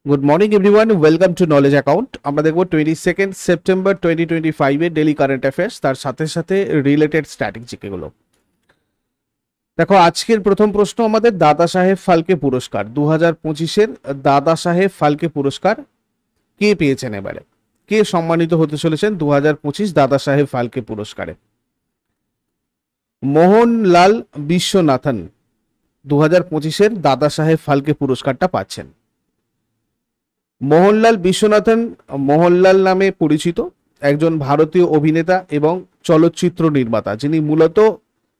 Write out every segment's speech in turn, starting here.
Good morning everyone, welcome to knowledge account. আমরা দেখব 22 September 2025 এর ডেলি কারেন্ট অ্যাফেয়ার্স, তার সাথে সাথে রিলেটেড স্ট্র্যাটেজিক এগুলো। দেখো, আজকের প্রথম প্রশ্ন আমাদের দাদা সাহেব ফালকে পুরস্কার 2025-এর দাদা সাহেব ফালকে পুরস্কার কে পেয়েছেন? এবারে কে সম্মানিত হতে চলেছেন 2025 দাদা সাহেব ফালকে পুরস্কারে? মোহনলাল বিশ্বনাথন 2025-এর দাদা সাহেব ফালকে পুরস্কারটা পাচ্ছেন। মোহনলাল বিশ্বনাথন মোহনলাল নামে পরিচিত একজন ভারতীয় অভিনেতা এবং চলচ্চিত্র নির্মাতা, যিনি মূলত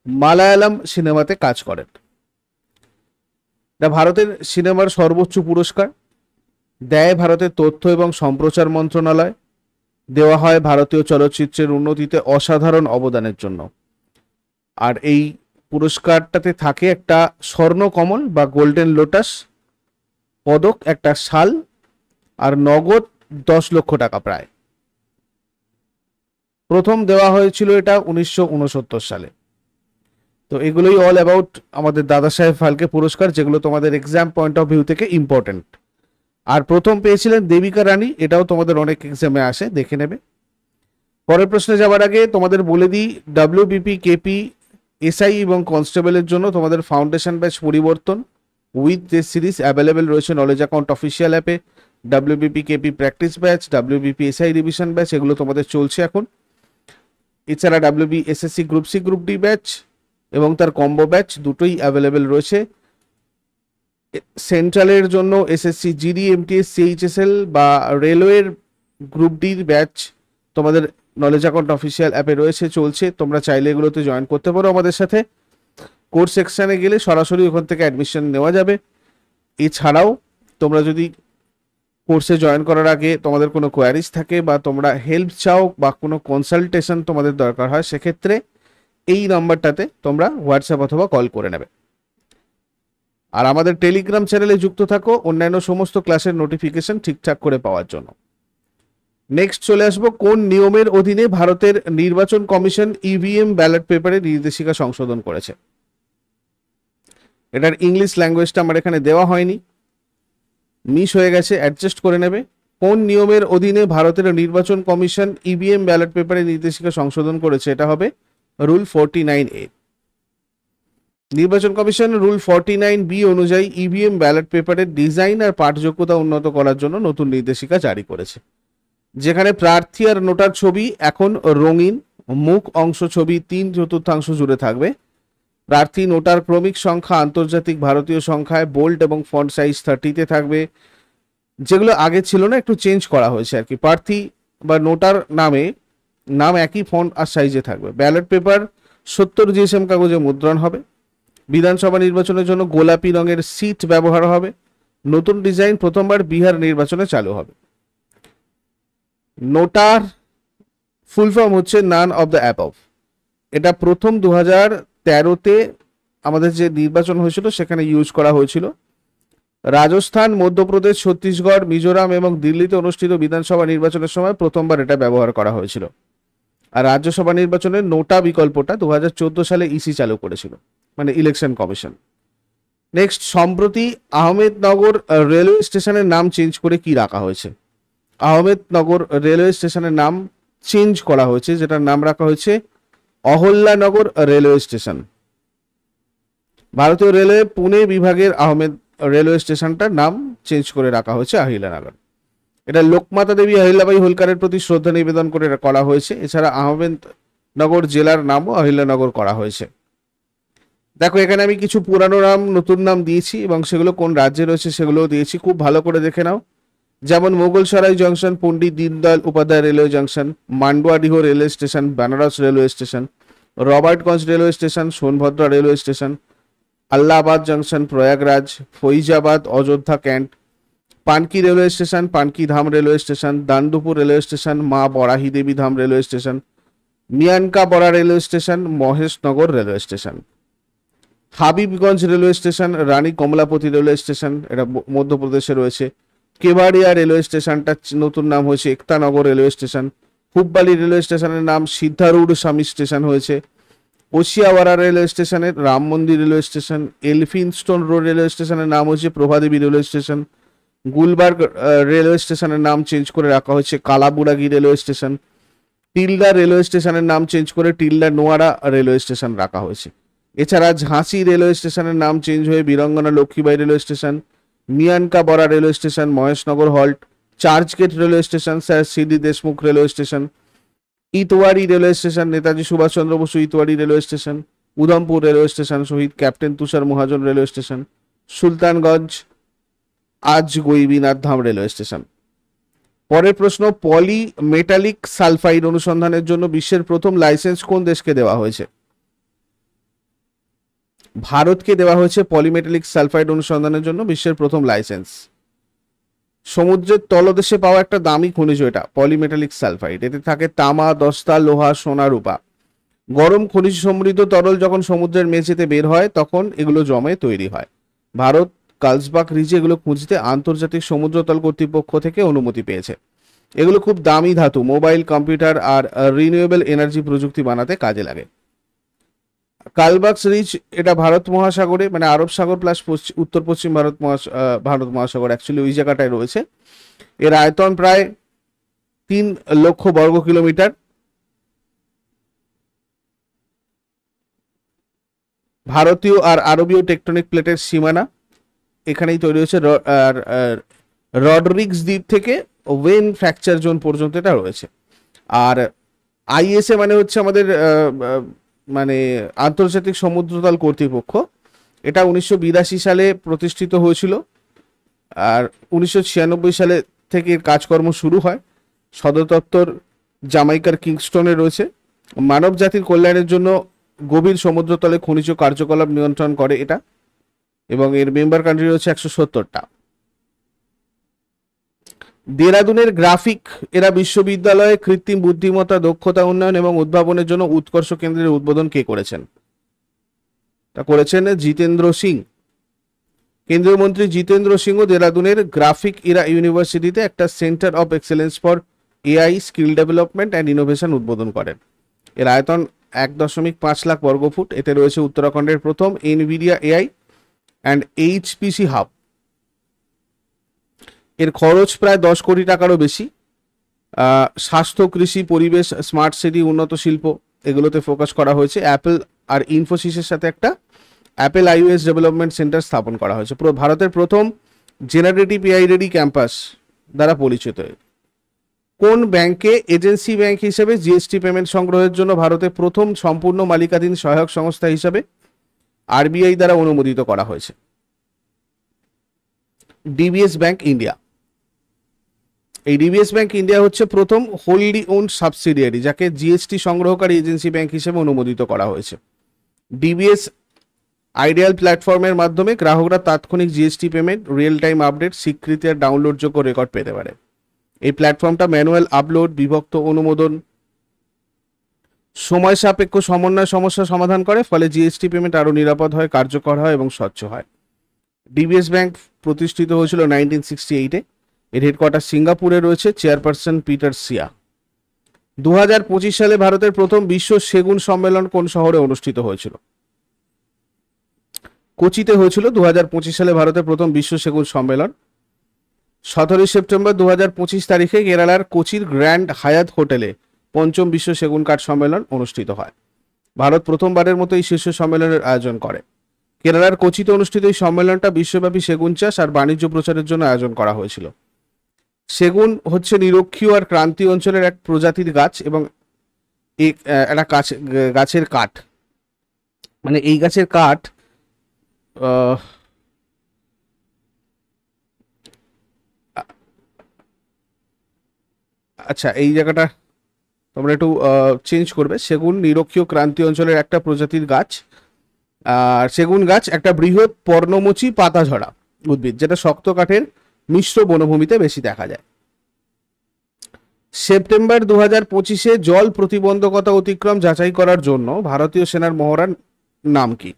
মালায়ালাম সিনেমাতে কাজ করেন। এটা ভারতের সিনেমার সর্বোচ্চ পুরস্কার, দেয় ভারতের তথ্য এবং সম্প্রচার মন্ত্রণালয়। দেওয়া হয় ভারতীয় চলচ্চিত্রের উন্নতিতে অসাধারণ অবদানের জন্য। আর এই পুরস্কারটাতে থাকে একটা স্বর্ণ কমল বা গোল্ডেন লোটাস পদক, একটা শাল, আর নগদ 10 লক্ষ টাকা প্রায়। প্রথম দেওয়া হয়েছিল এটা 1969 সালে। তো এগুলোই অল অ্যাবাউট আমাদের দাদা সাহেব ফালকে পুরস্কার, যেগুলো তোমাদের এক্সাম পয়েন্ট অফ ভিউ থেকে ইম্পর্টেন্ট। আর প্রথম পেয়েছিলেন দেবিকা রানী, এটাও তোমাদের অনেক এক্সামে আসে, দেখে নেবে। পরের প্রশ্নে যাওয়ার আগে তোমাদের বলে দিই, ডাব্লিউবিপি, কেপি, এসআই এবং কনস্টেবলের জন্য তোমাদের ফাউন্ডেশন ব্যাচ পরিবর্তন উইথ টেস্ট সিরিজ অ্যাভেলেবেল রয়েছে নলেজ অ্যাকাউন্ট অফিসিয়াল অ্যাপে। WBP KP practice batch, WBP SI revision batch, এগুলো তোমাদের চলছে এখন। এছাড়া WB SSC group C group D batch এবং তার কম্বো ব্যাচ দুটোই অ্যাভেলেবেল রয়েছে। সেন্ট্রালের জন্য এসএসসি জিডি, এমটিএস, সিএইচএসএল বা রেলওয়ের গ্রুপ ডির ব্যাচ তোমাদের নলেজ অ্যাকাউন্ট অফিসিয়াল অ্যাপে রয়েছে, চলছে। তোমরা চাইলে এগুলোতে জয়েন করতে পারো আমাদের সাথে। কোর্স সেকশনে গেলে সরাসরি ওখান থেকে অ্যাডমিশন নেওয়া যাবে। এছাড়াও তোমরা যদি কোর্সে জয়েন করার আগে তোমাদের কোনো কোয়ারিজ থাকে বা তোমরা হেল্প চাও বা কোনো কনসালটেশন তোমাদের দরকার হয়, সেক্ষেত্রে এই নাম্বারটাতে তোমরা হোয়াটসঅ্যাপ অথবা কল করে নেবে। আর আমাদের টেলিগ্রাম চ্যানেলে যুক্ত থাকো অন্যান্য সমস্ত ক্লাসের নোটিফিকেশন ঠিকঠাক করে পাওয়ার জন্য। নেক্সট চলে আসবো, কোন নিয়মের অধীনে ভারতের নির্বাচন কমিশন ইভিএম ব্যালট পেপারে নির্দেশিকা সংশোধন করেছে? এটার ইংলিশ ল্যাঙ্গুয়েজটা আমার এখানে দেওয়া হয়নি, মিস হয়ে গেছে, অ্যাডজাস্ট করে নেবে। কোন নিয়মের অধীনে ভারতের নির্বাচন কমিশন ইভিএম ব্যালট পেপারে নির্দেশিকা সংশোধন করেছে? এটা হবে রুল 49A। নির্বাচন কমিশন রুল 49B অনুযায়ী ইভিএম ব্যালট পেপারের ডিজাইন আর পাঠযোগ্যতা উন্নত করার জন্য নতুন নির্দেশিকা জারি করেছে, যেখানে প্রার্থী আর নোটার ছবি এখন রঙিন, মুখ অংশ ছবি 3/4 জুড়ে থাকবে। প্রার্থী নোটার ক্রমিক সংখ্যা আন্তর্জাতিক ভারতীয় সংখ্যায় বোল্ড এবং ফন্ট সাইজ 30-তে থাকবে, যেগুলো আগে ছিল না, একটু চেঞ্জ করা হয়েছে আর কি। প্রার্থী বা নোটার নাম একই ফন্ট আর সাইজে থাকবে। ব্যালট পেপার 70 জিএসএম কাগজে মুদ্রণ হবে। বিধানসভা নির্বাচনের জন্য গোলাপি রঙের সিট ব্যবহার হবে। নতুন ডিজাইন প্রথমবার বিহার নির্বাচনে চালু হবে। নোটার ফুল ফর্ম হচ্ছে নান অফ দ্য অ্যাবভ। এটা প্রথম 2013-তে আমাদের যে নির্বাচন হয়েছিল সেখানে ইউজ করা হয়েছিল। রাজস্থান, মধ্যপ্রদেশ, ছত্তিশগড়, মিজোরাম এবং দিল্লিতে অনুষ্ঠিত বিধানসভা নির্বাচনের সময় প্রথমবার এটা ব্যবহার করা হয়েছিল। আর রাজ্যসভা নির্বাচনের নোটা বিকল্পটা 2014 সালে ইসি চালু করেছিল, মানে ইলেকশন কমিশন। নেক্সট, সম্প্রতি আহমেদনগর রেলওয়ে স্টেশনের নাম চেঞ্জ করে কি রাখা হয়েছে? আহমেদনগর রেলওয়ে স্টেশনের নাম চেঞ্জ করা হয়েছে, যেটার নাম রাখা হয়েছে অহল্যানগর রেলওয়ে স্টেশন। ভারতীয় রেলওয়ে পুনে বিভাগের আহমেদ রেলওয়ে স্টেশনটার নাম চেঞ্জ করে রাখা হয়েছে আহিল্যানগর। এটা লোকমাতা দেবী আহিল্যাবাই হোলকারের প্রতি শ্রদ্ধা নিবেদন করে করা হয়েছে। এছাড়া আহমেদনগর জেলার নামও আহিল্যানগর করা হয়েছে। দেখো, এখানে আমি কিছু পুরানো নাম নতুন নাম দিয়েছি এবং সেগুলো কোন রাজ্যে রয়েছে সেগুলোও দিয়েছি, খুব ভালো করে দেখে নাও। যেমন Mughalsarai junction, Pandit Deendayal Upadhyay railway junction, Manduadih railway station, Benaras railway station, Robertsganj railway station, Sonbhadra railway station, Allahabad junction, Prayagraj, Faizabad, Ayodhya cantt, Panki railway station, Panki Dham railway station, Dandupur railway station, Maa Barahi Devi Dham railway station, Mianka Bara railway station, Maheshnagar railway station, Habibganj railway station, Rani Kamlapati railway station, এটা মধ্যপ্রদেশে রয়েছে। কেবাড়িয়া রেলওয়ে স্টেশনটা নতুন নাম হয়েছে Ektanagar railway station. Hubballi railway স্টেশনের নাম সিদ্ধারুড় স্বামী স্টেশন হয়েছে। ওশিয়াওয়াড়া রেলওয়ে স্টেশনের রাম মন্দির railway station. Elphinstone road railway স্টেশনের নাম হচ্ছে Prabhadevi railway station. Gulberg railway স্টেশনের নাম চেঞ্জ করে রাখা হয়েছে কালাবুরাগি রেলওয়ে স্টেশন। টিলডা রেলওয়ে স্টেশনের নাম চেঞ্জ করে টিলডা নোয়ারা রেলওয়ে স্টেশন রাখা হয়েছে। এছাড়া ঝাঁসি রেলওয়ে স্টেশনের নাম চেঞ্জ হয়ে Virangana Lakshmibai railway station, Mianka Bara railway station, Maheshnagar halt, Churchgate railway station, sir CD Deshmukh railway station, Itwari railway station, Netaji Subhashchandra Bose Itwari railway station, Udhampur railway station, Shaheed captain Tushar Mahajan railway station, Sultanganj আজ গৈবীনাথ ধাম রেলওয়ে স্টেশন। পরের প্রশ্ন, পলি মেটালিক সালফাইড অনুসন্ধানের জন্য বিশ্বের প্রথম লাইসেন্স কোন দেশকে দেওয়া হয়েছে? ভারতকে দেওয়া হয়েছে পলিমেটালিক সালফাইড অনুসন্ধানের জন্য বিশ্বের প্রথম লাইসেন্স। সমুদ্রের তলদেশে পাওয়া একটা দামি খনিজ এটা পলিমেটালিক সালফাইড। এতে থাকে তামা, দস্তা, লোহা, সোনা, রূপা। গরম খনিজ সমৃদ্ধ তরল যখন সমুদ্রের মেঝেতে বের হয় তখন এগুলো জমে তৈরি হয়। ভারত কার্লসবাগ রিজে এগুলো খুঁজতে আন্তর্জাতিক সমুদ্রতল কর্তৃপক্ষ থেকে অনুমতি পেয়েছে। এগুলো খুব দামি ধাতু, মোবাইল, কম্পিউটার আর রিনিউয়েবল এনার্জি প্রযুক্তি বানাতে কাজে লাগে। কার্লসবাগ রিজ এটা ভারত মহাসাগরে, মানে আরব সাগর প্লাস উত্তর পশ্চিম ভারত মহাসাগর অ্যাকচুয়ালি ওই জায়গাটায় রয়েছে। এর আয়তন প্রায় 3 লক্ষ বর্গ কিলোমিটার। ভারতীয় আর আরবীয় টেকটনিক প্লেটের সীমানা এখানেই তৈরি হয়েছে। রডরিক্স দ্বীপ থেকে ওয়েন ফ্র্যাকচার জোন পর্যন্ত এটা রয়েছে। আর আইএসএ মানে হচ্ছে আমাদের মানে আন্তর্জাতিক সমুদ্রতল কর্তৃপক্ষ। এটা 1982 সালে প্রতিষ্ঠিত হয়েছিল আর 1996 সালে থেকে কাজকর্ম শুরু হয়। সদর দপ্তর জামাইকার কিংস্টনে রয়েছে। মানব জাতির কল্যাণের জন্য গভীর সমুদ্রতলে খনিজ কার্যকলাপ নিয়ন্ত্রণ করে এটা, এবং এর মেম্বার কান্ট্রি রয়েছে 170টা। দেরাদুনের গ্রাফিক এরা বিশ্ববিদ্যালয়ে কৃত্রিম বুদ্ধিমত্তা, দক্ষতা উন্নয়ন এবং উদ্ভাবনের জন্য উৎকর্ষ কেন্দ্রের উদ্বোধন কে করেছেন? তা করেছেন জিতেন্দ্র সিং। কেন্দ্রীয় মন্ত্রী জিতেন্দ্র সিং দেরাদুনের গ্রাফিক এরা ইউনিভার্সিটিতে একটা centre of excellence for AI skill development and innovation উদ্বোধন করেন। এর আয়তন 1.5 লাখ বর্গফুট। এতে রয়েছে উত্তরাখণ্ডের প্রথম Nvidia AI and HPC hub. এর খরচ প্রায় 10 কোটি টাকারও বেশি। স্বাস্থ্য, কৃষি, পরিবেশ, স্মার্ট সিটি, উন্নত শিল্প এগুলোতে ফোকাস করা হয়েছে। অ্যাপল আর ইনফোসিসের সাথে একটা অ্যাপেল আইওএস ডেভেলপমেন্ট সেন্টার স্থাপন করা হয়েছে। ভারতের প্রথম জেনারেটিভ এআই রেডি ক্যাম্পাস দ্বারা পরিচিত। কোন ব্যাংকে এজেন্সি ব্যাংক হিসেবে জিএসটি পেমেন্ট সংগ্রহের জন্য ভারতের প্রথম সম্পূর্ণ মালিকাধীন সহায়ক সংস্থা হিসেবে আরবিআই দ্বারা অনুমোদিত করা হয়েছে? DBS bank India. এই ডিবিএস ব্যাংক ইন্ডিয়া হচ্ছে প্রথম হোললি ওন্ড সাবসিডিয়ারি যাকে জিএসটি সংগ্রহকারী এজেন্সি ব্যাংক হিসেবে অনুমোদিত করা হয়েছে। ডিবিএস আইডিয়াল প্ল্যাটফর্মের মাধ্যমে গ্রাহকরা তাৎক্ষণিক GST payment, real time update, স্বীকৃতি আর ডাউনলোডযোগ্য রেকর্ড পেতে পারে। এই প্ল্যাটফর্মটা ম্যানুয়াল আপলোড, বিভক্ত অনুমোদন, সময় সাপেক্ষ সমন্বয় সমস্যা সমাধান করে, ফলে জিএসটি পেমেন্ট আরও নিরাপদ হয়, কার্যকর হয় এবং স্বচ্ছ হয়। ডিবিএস ব্যাংক প্রতিষ্ঠিত হয়েছিল 1968-এ। এর হেডকোয়ার্টার সিঙ্গাপুরে রয়েছে। চেয়ারপারসন পিটার সিয়া। 2025 সালে ভারতের প্রথম বিশ্ব সেগুন সম্মেলন কোন শহরে অনুষ্ঠিত হয়েছিল? কোচিতে হয়েছিল 2025 সালে ভারতের প্রথম বিশ্ব সেগুন সম্মেলন। 17 সেপ্টেম্বর 2025 তারিখে কেরালার কোচির গ্র্যান্ড হায়াত হোটেলে পঞ্চম বিশ্ব সেগুন কাঠ সম্মেলন অনুষ্ঠিত হয়। ভারত প্রথমবারের মতো এই শীর্ষ সম্মেলনের আয়োজন করে। কেরালার কোচিতে অনুষ্ঠিত এই সম্মেলনটা বিশ্বব্যাপী সেগুন চাষ আর বাণিজ্য প্রচারের জন্য আয়োজন করা হয়েছিল। সেগুন হচ্ছে নিরক্ষীয় আর ক্রান্তীয় অঞ্চলের এক প্রজাতির গাছ এবং একটা গাছের কাঠ, মানে এই গাছের কাঠ আচ্ছা এই জায়গাটা তোমরা একটু চেঞ্জ করবে। সেগুন নিরক্ষীয় ক্রান্তীয় অঞ্চলের একটা প্রজাতির গাছ। আর সেগুন গাছ একটা বৃহৎ পর্ণমোচী পাতাঝরা উদ্ভিদ যেটা শক্ত কাঠের মিশ্র বনভূমিতে বেশি দেখা যায়। সেপ্টেম্বর 2025-এ জল প্রতিবন্ধকতা অতিক্রম যাচাই করার জন্য ভারতীয় সেনার মহড়ার নাম কি?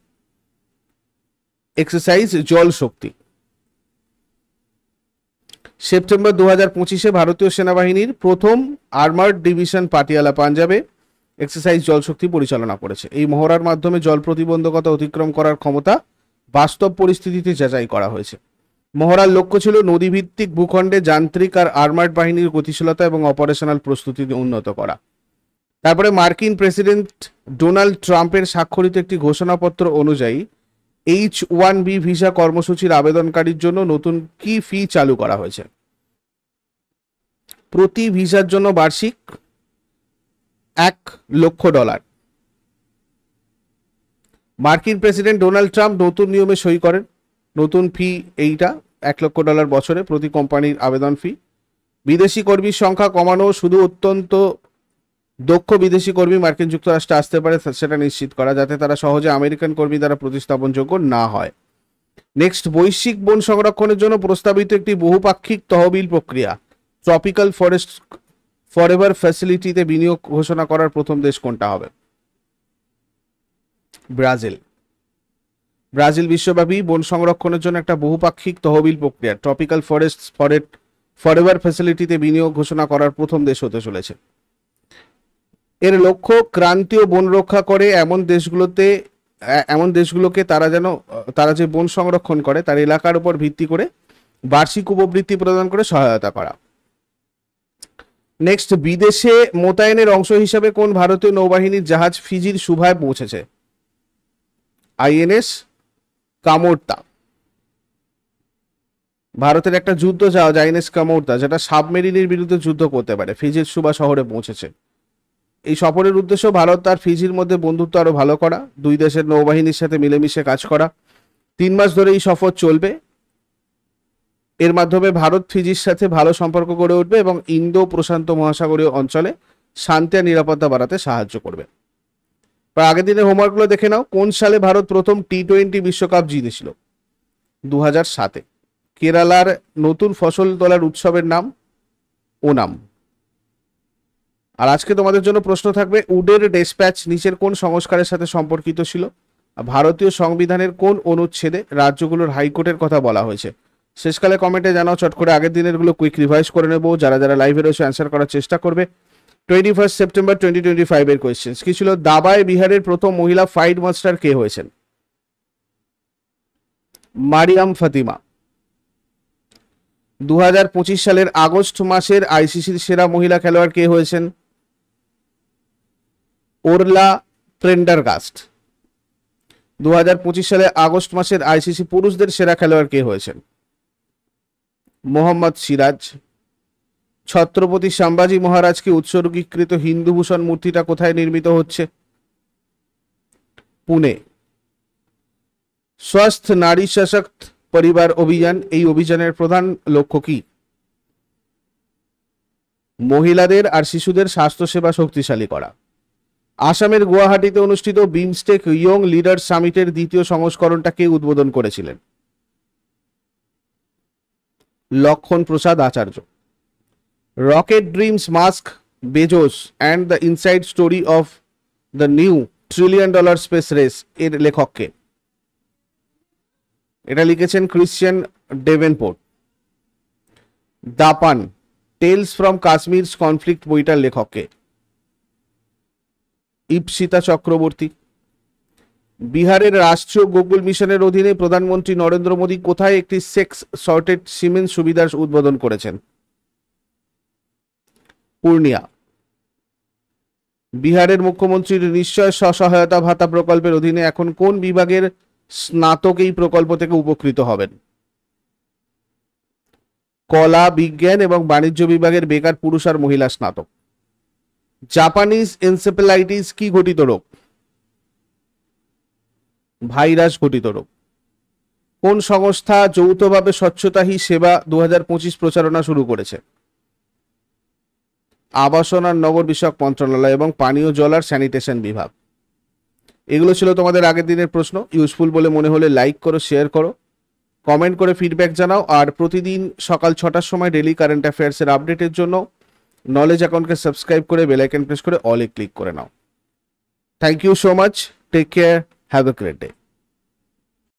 এক্সারসাইজ জল শক্তি। সেপ্টেম্বর 2025-এ ভারতীয় সেনাবাহিনীর প্রথম আর্মার্ড ডিভিশন পাটিয়ালা পাঞ্জাবে এক্সারসাইজ জলশক্তি পরিচালনা করেছে। এই মহড়ার মাধ্যমে জল প্রতিবন্ধকতা অতিক্রম করার ক্ষমতা বাস্তব পরিস্থিতিতে যাচাই করা হয়েছে। মহড়ার লক্ষ্য ছিল নদীভিত্তিক ভূখণ্ডে যান্ত্রিক আর আর্মার্ড বাহিনীর গতিশীলতা এবং অপারেশনাল প্রস্তুতি উন্নত করা। তারপরে মার্কিন প্রেসিডেন্ট ডোনাল্ড ট্রাম্পের স্বাক্ষরিত একটি ঘোষণাপত্র অনুযায়ী H-1B ভিসা কর্মসূচির আবেদনকারীর জন্য নতুন কি ফি চালু করা হয়েছে? প্রতি ভিসার জন্য বার্ষিক $1,00,000। মার্কিন প্রেসিডেন্ট ডোনাল্ড ট্রাম্প নতুন নিয়মে সই করেন। নতুন ফি এইটা $1,00,000 বছরে প্রতি কোম্পানির আবেদন ফি। বিদেশি কর্মীর সংখ্যা কমানো, শুধু অত্যন্ত দক্ষ বিদেশি কর্মী মার্কিন যুক্তরাষ্ট্রে আসতে পারে সেটা নিশ্চিত করা, যাতে তারা সহজে আমেরিকান কর্মী দ্বারা প্রতিস্থাপনযোগ্য না হয়। নেক্সট, বৈশ্বিক বন সংরক্ষণের জন্য প্রস্তাবিত একটি বহুপাক্ষিক তহবিল প্রক্রিয়া ট্রপিক্যাল ফরেস্ট ফরএভার ফ্যাসিলিটিতে বিনিয়োগ ঘোষণা করার প্রথম দেশ কোনটা হবে? ব্রাজিল। ব্রাজিল বিশ্বব্যাপী বন সংরক্ষণের জন্য একটা বহুপাক্ষিক তহবিল প্রক্রিয়া ট্রপিক্যাল ফরেস্ট ফরএভার ফ্যাসিলিটিতে বিনিয়োগ ঘোষণা করার প্রথম দেশ হতে চলেছে। এর লক্ষ্য ক্রান্তীয় বন রক্ষা করে এমন দেশগুলোকে তারা যে বন সংরক্ষণ করে তার এলাকার উপর ভিত্তি করে বার্ষিক উপবৃত্তি প্রদান করে সহায়তা করা। নেক্সট, বিদেশে মোতায়েনের অংশ হিসাবে কোন ভারতীয় নৌবাহিনীর জাহাজ ফিজির সুভায় পৌঁছেছে? INS কামোর্তা। ভারতের একটা যুদ্ধ জাহাজ INS কামোর্তা, যেটা সাবমেরিনের বিরুদ্ধে যুদ্ধ করতে পারে, ফিজির সুবা শহরে পৌঁছেছে। এই সফরের উদ্দেশ্য ভারত আর ফিজির মধ্যে বন্ধুত্ব আরো ভালো করা, দুই দেশের নৌবাহিনীর সাথে মিলেমিশে কাজ করা। 3 মাস ধরে এই সফর চলবে। এর মাধ্যমে ভারত ফিজির সাথে ভালো সম্পর্ক গড়ে উঠবে এবং ইন্দো প্রশান্ত মহাসাগরীয় অঞ্চলে শান্তি আর নিরাপত্তা বাড়াতে সাহায্য করবে। আগের দিনের হোমওয়ার্কগুলো দেখে নাও। কোন সালে ভারত প্রথম T20 বিশ্বকাপ জিতেছিল? 2007-এ। কেরালার নতুন ফসল তোলার উৎসবের নাম ওনাম। আর আজকে তোমাদের জন্য প্রশ্ন থাকবে, উডের ডেসপ্যাচ নিচের কোন সংস্কারের সাথে সম্পর্কিত ছিল? ভারতীয় সংবিধানের কোন অনুচ্ছেদে রাজ্যগুলোর হাইকোর্টের কথা বলা হয়েছে? শেষকালে কমেন্টে জানাও চট করে। আগের দিনের গুলো কুইক রিভাইজ করে নেবো। যারা লাইভে রয়েছে অ্যান্সার করার চেষ্টা করবে। 21 সেপ্টেম্বর 2025 এর কোয়েশ্চেন্স কি ছিল? দাবায় বিহারের প্রথম মহিলা ফাইট মাস্টার কে হয়েছেন? মারিয়াম ফাতিমা। 2025 সালের আগস্ট মাসের আইসিসির সেরা মহিলা খেলোয়াড় কে হয়েছেন? ওরলা প্রেন্ডারগাস্ট। 2025 সালে আগস্ট মাসের আইসিসি পুরুষদের সেরা খেলোয়াড় কে হয়েছেন? মোহাম্মদ সিরাজ। ছত্রপতি সম্ভাজি মহারাজকে উৎসর্গীকৃত হিন্দুভূষণ মূর্তিটা কোথায় নির্মিত হচ্ছে? পুনে। স্বাস্থ নারী সশক্ত পরিবার অভিযান, এই অভিযানের প্রধান লক্ষ্য কি? মহিলাদের আর শিশুদের স্বাস্থ্যসেবা শক্তিশালী করা। আসামের গুয়াহাটিতে অনুষ্ঠিত বিমস্টেক ইয়ং লিডার সামিটের দ্বিতীয় সংস্করণটা কে উদ্বোধন করেছিলেন? Lakshman Prasad Acharya. Rocket dreams Musk Bezos and the inside story of the new $1 trillion space race এর লেখককে? এটা লিখেছেন ক্রিশ্চিয়ান ডেভেনপোর্ট। দাপান টেলস ফ্রম কাশ্মীর কনফ্লিক্ট বইটার লেখককে? ইপসিতা চক্রবর্তী। বিহারের রাষ্ট্রীয় গোকুল মিশনের অধীনে প্রধানমন্ত্রী নরেন্দ্র মোদী কোথায় একটি সেক্স সর্টেড সিমেন্ট সুবিধার উদ্বোধন করেছেন? পূর্ণিয়া। বিহারের মুখ্যমন্ত্রীর নিশ্চয় স্বসহায়তা ভাতা প্রকল্পের অধীনে এখন কোন বিভাগের স্নাতক এই প্রকল্প থেকে উপকৃত হবেন? কলা, বিজ্ঞান এবং বাণিজ্য বিভাগের বেকার পুরুষ আর মহিলা স্নাতক। জাপানিজ এনসেফেলাইটিস কি ঘটিত রোগ? ভাইরাস ঘটিত রোগ। কোন সংস্থা যৌথভাবে স্বচ্ছতা হি সেবা 2025 প্রচারণা শুরু করেছে? আবাসন আর নগর বিষয়ক মন্ত্রণালয় এবং পানীয় জল আর স্যানিটেশন বিভাগ। এগুলো ছিল তোমাদের আগের দিনের প্রশ্ন। ইউজফুল বলে মনে হলে লাইক করো, শেয়ার করো, কমেন্ট করে ফিডব্যাক জানাও। আর প্রতিদিন সকাল 6টার সময় ডেইলি কারেন্ট অ্যাফেয়ার্সের আপডেটের জন্য নলেজ অ্যাকাউন্টকে সাবস্ক্রাইব করে বেল আইকন প্রেস করে অলে ক্লিক করে নাও। Thank you so much. Take care. Have a great day.